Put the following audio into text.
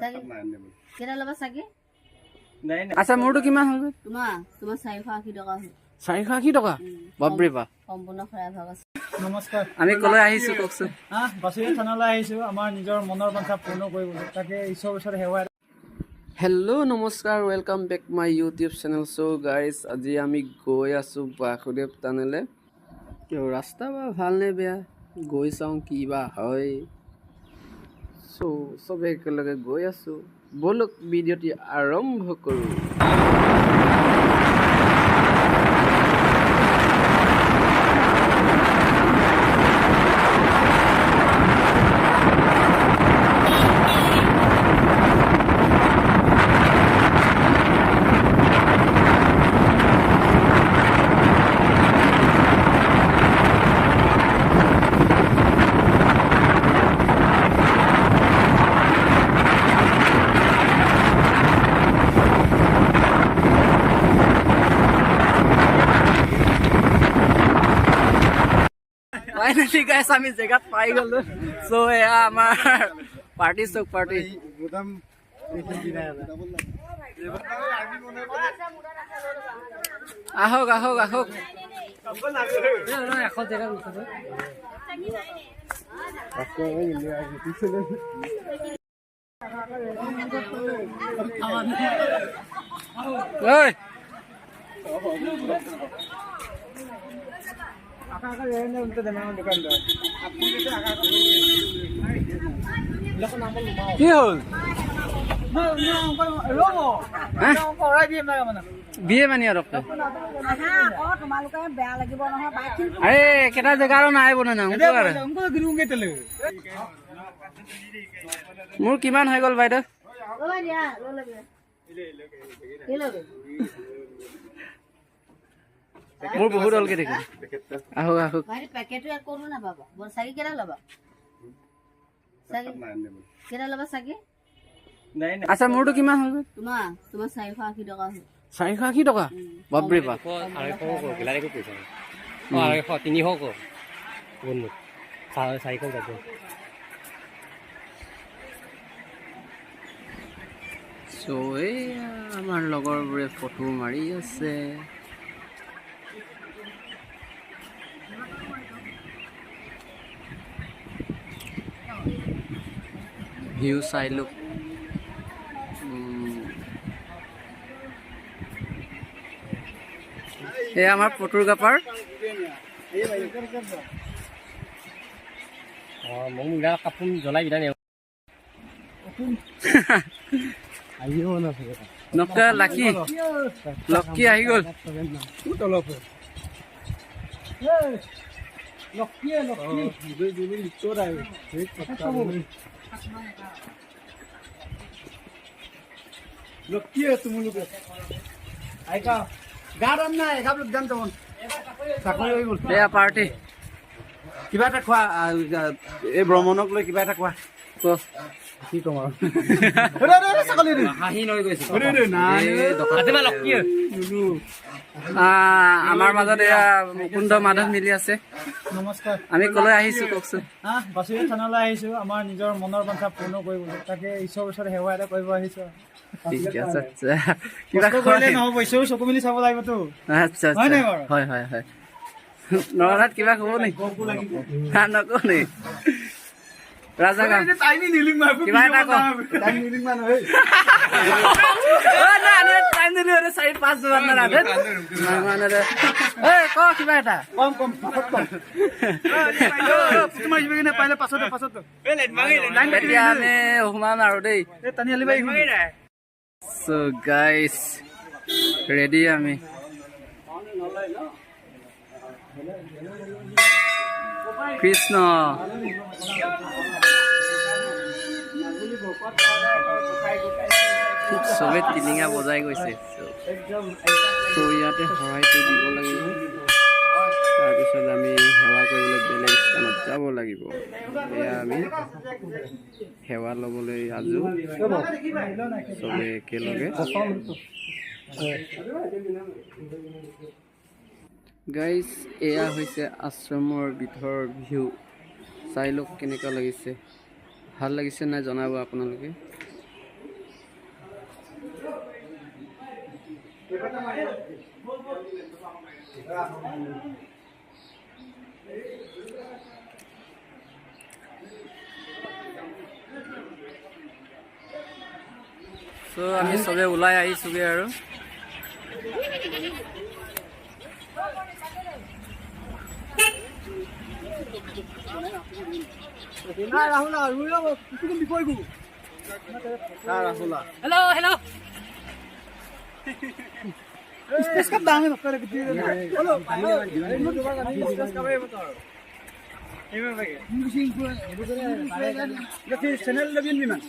কেটা লবা চাগে আচ্ছা মোৰটো কিমান হ'ল তোমাৰ 480 টকা হ'ল 480 টকা বাপৰে বাপ সম্পূৰ্ণ খৰাই ভাগ আছে নমস্কাৰ আমি কলৈ আহিছো কওকচোন বাছুৰী থানালৈ আহিছোঁ আমাৰ নিজৰ মনৰ বাঞ্ছা পূৰ্ণ কৰিবলৈ তাকে ঈশ্বৰৰ ওচৰত সেৱা হেল্ল' নমস্কাৰ welcome back my YouTube channel so' guys আজি আমি গৈ আছোঁ বাসুদেৱ টানেলে ৰাস্তা বা ভালনে বেয়া গৈ চাওঁ কি বা হয় চ' চবে একেলগে গৈ আছোঁ ব'লক ভিডিঅ'টি আৰম্ভ কৰোঁ ফাইনেলি গাইছ আমি জেগাত পাই গ'লো চ' এয়া আমাৰ পাৰ্টি চক পাৰ্টি আহক আহক আহক ঐ কি হ'ল বিয়ে মানি আৰু আৰে কেইটা জেগা আৰু নাই বনাই না মোৰ কিমান হৈ গ'ল বাইদেউ মোৰ বহুত হ'লকে দেখোন আহক আহক পেকেটো কোনো নাপাবা চাগে কেটা ল'বা চাগে কেটা ল'বা চাগে আচ্ছা মোৰটো কিমান হ'ল তোমাৰ 480 টকা হ'ল 480 টকা বাপৰে বাপ 300 চ' এয়া আমাৰ লগৰবোৰে ফটো মাৰি আছে ভিউ চাই লওক এই আমাৰ ফটোগ্ৰাফাৰ কাপোৰ জ্বলাই বিধান নকা লাকি লক্ষী আহি গ'ল এয়া পাৰ্টি কিবা এটা খোৱা এই ভ্ৰমণক লৈ কিবা এটা খোৱা কি কম আৰু হাঁহি লৈ গৈছে আমাৰ মাজত এয়া মুকুন্দ মাধৱ মিলি আছে নমস্কাৰ আমি কলৈ আহিছো কওকচোন বাছুৰী থানালৈ আহিছোঁ আমাৰ নিজৰ মনৰ বাঞ্ছা পূৰ্ণ কৰিবলৈ তাকে ঈশ্বৰৰ ওচৰত সেৱা এটা কৰিব আহিছোঁ ঠিক আছে আচ্ছা কিবা কৰিলে নহ'ব ঈশ্বৰৰ চকু মেলি চাব লাগিবতো আচ্ছা আচ্ছা হয় হয় হয় নৰনাথ কিবা ক'ব নেকি নকওঁ নেকি ৰাজা কিবা এটা কওঁ চাৰি পাঁচ মান কিবা এটা এতিয়া আমি সোমাম আৰু দেই চ' গাইজ ৰেডি আমি কৃষ্ণ চবে টিলিঙা বজাই গৈছে চ' ইয়াতে শৰাইটো দিব লাগিব তাৰপিছত আমি সেৱা কৰিবলৈ বেলেগ স্থানত যাব লাগিব এয়া আমি সেৱা ল'বলৈ সাজু চবে একেলগে গাইজ এয়া হৈছে আশ্ৰমৰ ভিতৰৰ ভিউ চাই লওক কেনেকুৱা লাগিছে ভাল লাগিছে নাই জনাব আপোনালোকে So আমি সবে ওলাই আহিছোগে আৰু हेलो हेलो चैनल